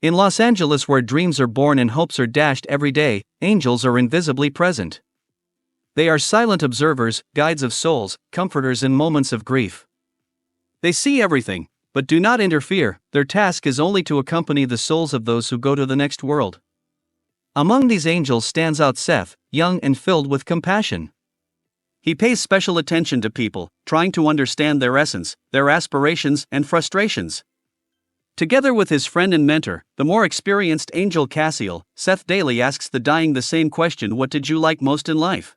In Los Angeles, where dreams are born and hopes are dashed every day, angels are invisibly present. They are silent observers, guides of souls, comforters in moments of grief. They see everything, but do not interfere. Their task is only to accompany the souls of those who go to the next world. Among these angels stands out Seth, young and filled with compassion. He pays special attention to people, trying to understand their essence, their aspirations and frustrations. Together with his friend and mentor, the more experienced angel Cassiel, Seth daily asks the dying the same question: what did you like most in life?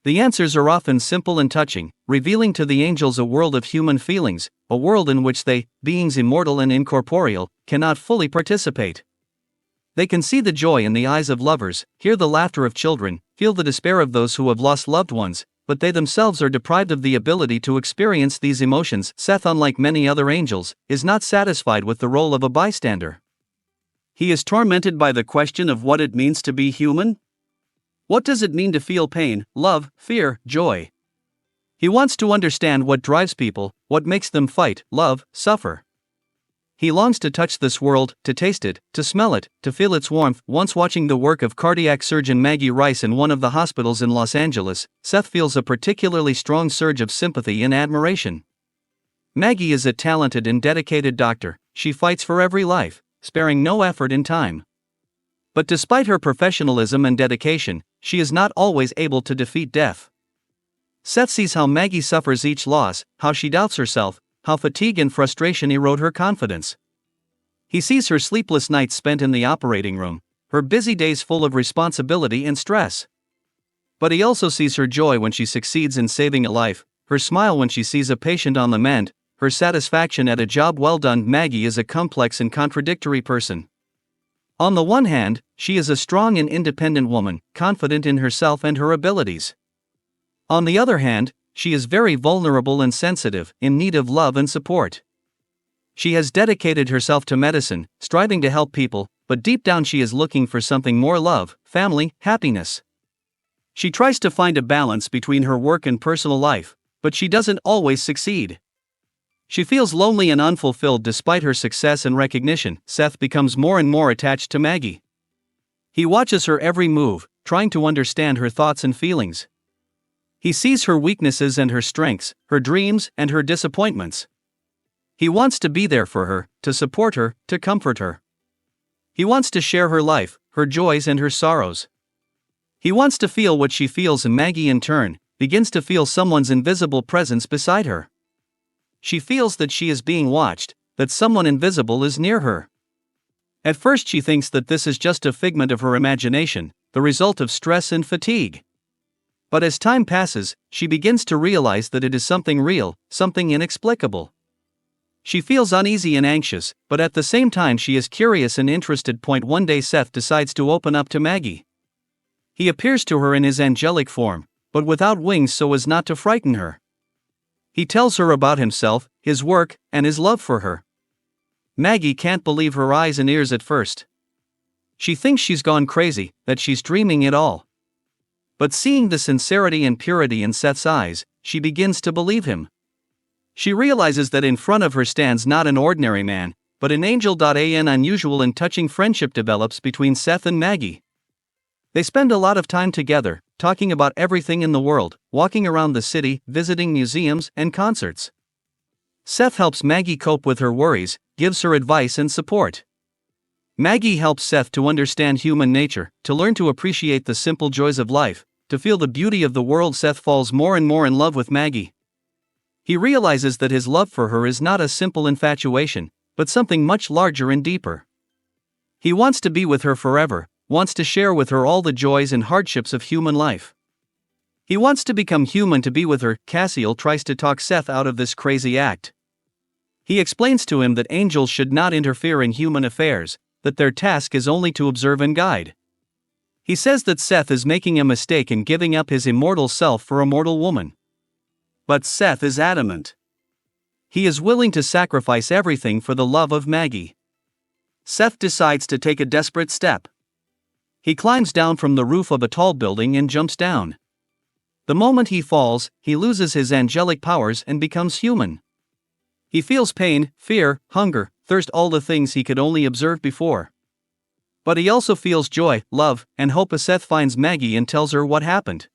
The answers are often simple and touching, revealing to the angels a world of human feelings, a world in which they, beings immortal and incorporeal, cannot fully participate. They can see the joy in the eyes of lovers, hear the laughter of children, feel the despair of those who have lost loved ones, but they themselves are deprived of the ability to experience these emotions. Seth, unlike many other angels, is not satisfied with the role of a bystander. He is tormented by the question of what it means to be human. What does it mean to feel pain, love, fear, joy? He wants to understand what drives people, what makes them fight, love, suffer. He longs to touch this world, to taste it, to smell it, to feel its warmth. Once watching the work of cardiac surgeon Maggie Rice in one of the hospitals in Los Angeles, Seth feels a particularly strong surge of sympathy and admiration. Maggie is a talented and dedicated doctor. She fights for every life, sparing no effort and time. But despite her professionalism and dedication, she is not always able to defeat death. Seth sees how Maggie suffers each loss, how she doubts herself, how fatigue and frustration erode her confidence. He sees her sleepless nights spent in the operating room, her busy days full of responsibility and stress. But he also sees her joy when she succeeds in saving a life, her smile when she sees a patient on the mend, her satisfaction at a job well done. Maggie is a complex and contradictory person. On the one hand, she is a strong and independent woman, confident in herself and her abilities. On the other hand, she is very vulnerable and sensitive, in need of love and support. She has dedicated herself to medicine, striving to help people, but deep down she is looking for something more: love, family, happiness. She tries to find a balance between her work and personal life, but she doesn't always succeed. She feels lonely and unfulfilled despite her success and recognition. Seth becomes more and more attached to Maggie. He watches her every move, trying to understand her thoughts and feelings. He sees her weaknesses and her strengths, her dreams and her disappointments. He wants to be there for her, to support her, to comfort her. He wants to share her life, her joys and her sorrows. He wants to feel what she feels, and Maggie in turn begins to feel someone's invisible presence beside her. She feels that she is being watched, that someone invisible is near her. At first she thinks that this is just a figment of her imagination, the result of stress and fatigue. But as time passes, she begins to realize that it is something real, something inexplicable. She feels uneasy and anxious, but at the same time she is curious and interested. One day Seth decides to open up to Maggie. He appears to her in his angelic form, but without wings so as not to frighten her. He tells her about himself, his work, and his love for her. Maggie can't believe her eyes and ears at first. She thinks she's gone crazy, that she's dreaming it all. But seeing the sincerity and purity in Seth's eyes, she begins to believe him. She realizes that in front of her stands not an ordinary man, but an angel. An unusual and touching friendship develops between Seth and Maggie. They spend a lot of time together, talking about everything in the world, walking around the city, visiting museums and concerts. Seth helps Maggie cope with her worries, gives her advice and support. Maggie helps Seth to understand human nature, to learn to appreciate the simple joys of life, to feel the beauty of the world. Seth falls more and more in love with Maggie. He realizes that his love for her is not a simple infatuation, but something much larger and deeper. He wants to be with her forever, wants to share with her all the joys and hardships of human life. He wants to become human to be with her. Cassiel tries to talk Seth out of this crazy act. He explains to him that angels should not interfere in human affairs, that their task is only to observe and guide. He says that Seth is making a mistake in giving up his immortal self for a mortal woman. But Seth is adamant. He is willing to sacrifice everything for the love of Maggie. Seth decides to take a desperate step. He climbs down from the roof of a tall building and jumps down. The moment he falls, he loses his angelic powers and becomes human. He feels pain, fear, hunger, thirst, all the things he could only observe before. But he also feels joy, love, and hope as Seth finds Maggie and tells her what happened.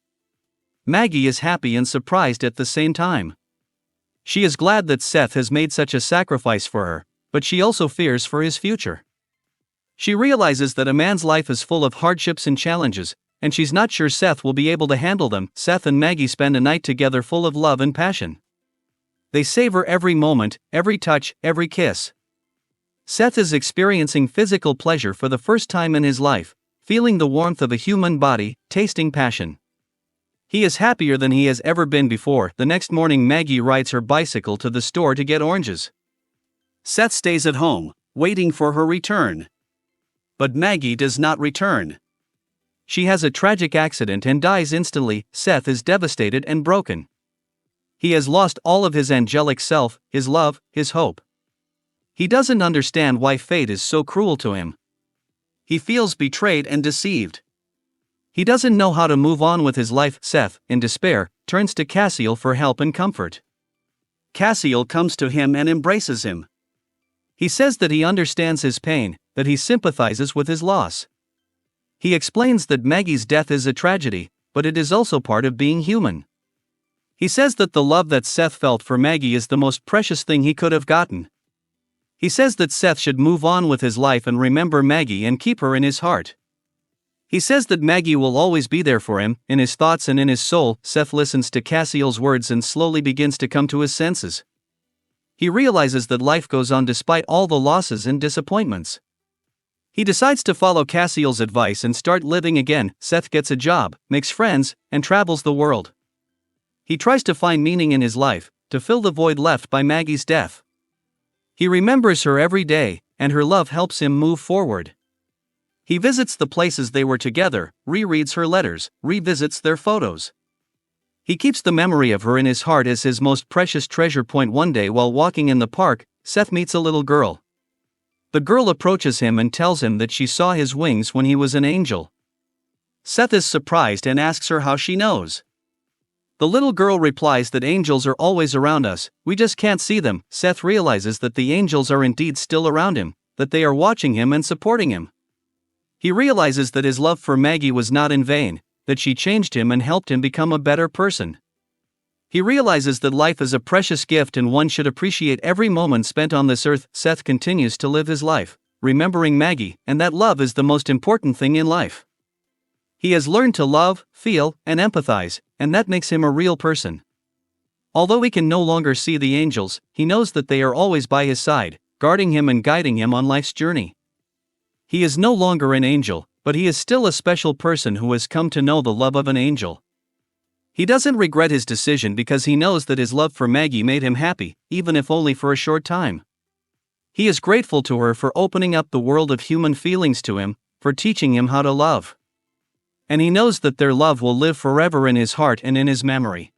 Maggie is happy and surprised at the same time. She is glad that Seth has made such a sacrifice for her, but she also fears for his future. She realizes that a man's life is full of hardships and challenges, and she's not sure Seth will be able to handle them. Seth and Maggie spend a night together full of love and passion. They savor every moment, every touch, every kiss. Seth is experiencing physical pleasure for the first time in his life, feeling the warmth of a human body, tasting passion. He is happier than he has ever been before. The next morning, Maggie rides her bicycle to the store to get oranges. Seth stays at home, waiting for her return. But Maggie does not return. She has a tragic accident and dies instantly. Seth is devastated and broken. He has lost all of his angelic self, his love, his hope. He doesn't understand why fate is so cruel to him. He feels betrayed and deceived. He doesn't know how to move on with his life. Seth, in despair, turns to Cassiel for help and comfort. Cassiel comes to him and embraces him. He says that he understands his pain, that he sympathizes with his loss. He explains that Maggie's death is a tragedy, but it is also part of being human. He says that the love that Seth felt for Maggie is the most precious thing he could have gotten. He says that Seth should move on with his life and remember Maggie and keep her in his heart. He says that Maggie will always be there for him, in his thoughts and in his soul. Seth listens to Cassiel's words and slowly begins to come to his senses. He realizes that life goes on despite all the losses and disappointments. He decides to follow Cassiel's advice and start living again. Seth gets a job, makes friends, and travels the world. He tries to find meaning in his life, to fill the void left by Maggie's death. He remembers her every day, and her love helps him move forward. He visits the places they were together, rereads her letters, revisits their photos. He keeps the memory of her in his heart as his most precious treasure. One day while walking in the park, Seth meets a little girl. The girl approaches him and tells him that she saw his wings when he was an angel. Seth is surprised and asks her how she knows. The little girl replies that angels are always around us, we just can't see them. Seth realizes that the angels are indeed still around him, that they are watching him and supporting him. He realizes that his love for Maggie was not in vain, that she changed him and helped him become a better person. He realizes that life is a precious gift and one should appreciate every moment spent on this earth. Seth continues to live his life, remembering Maggie, and that love is the most important thing in life. He has learned to love, feel, and empathize, and that makes him a real person. Although he can no longer see the angels, he knows that they are always by his side, guarding him and guiding him on life's journey. He is no longer an angel, but he is still a special person who has come to know the love of an angel. He doesn't regret his decision because he knows that his love for Maggie made him happy, even if only for a short time. He is grateful to her for opening up the world of human feelings to him, for teaching him how to love. And he knows that their love will live forever in his heart and in his memory.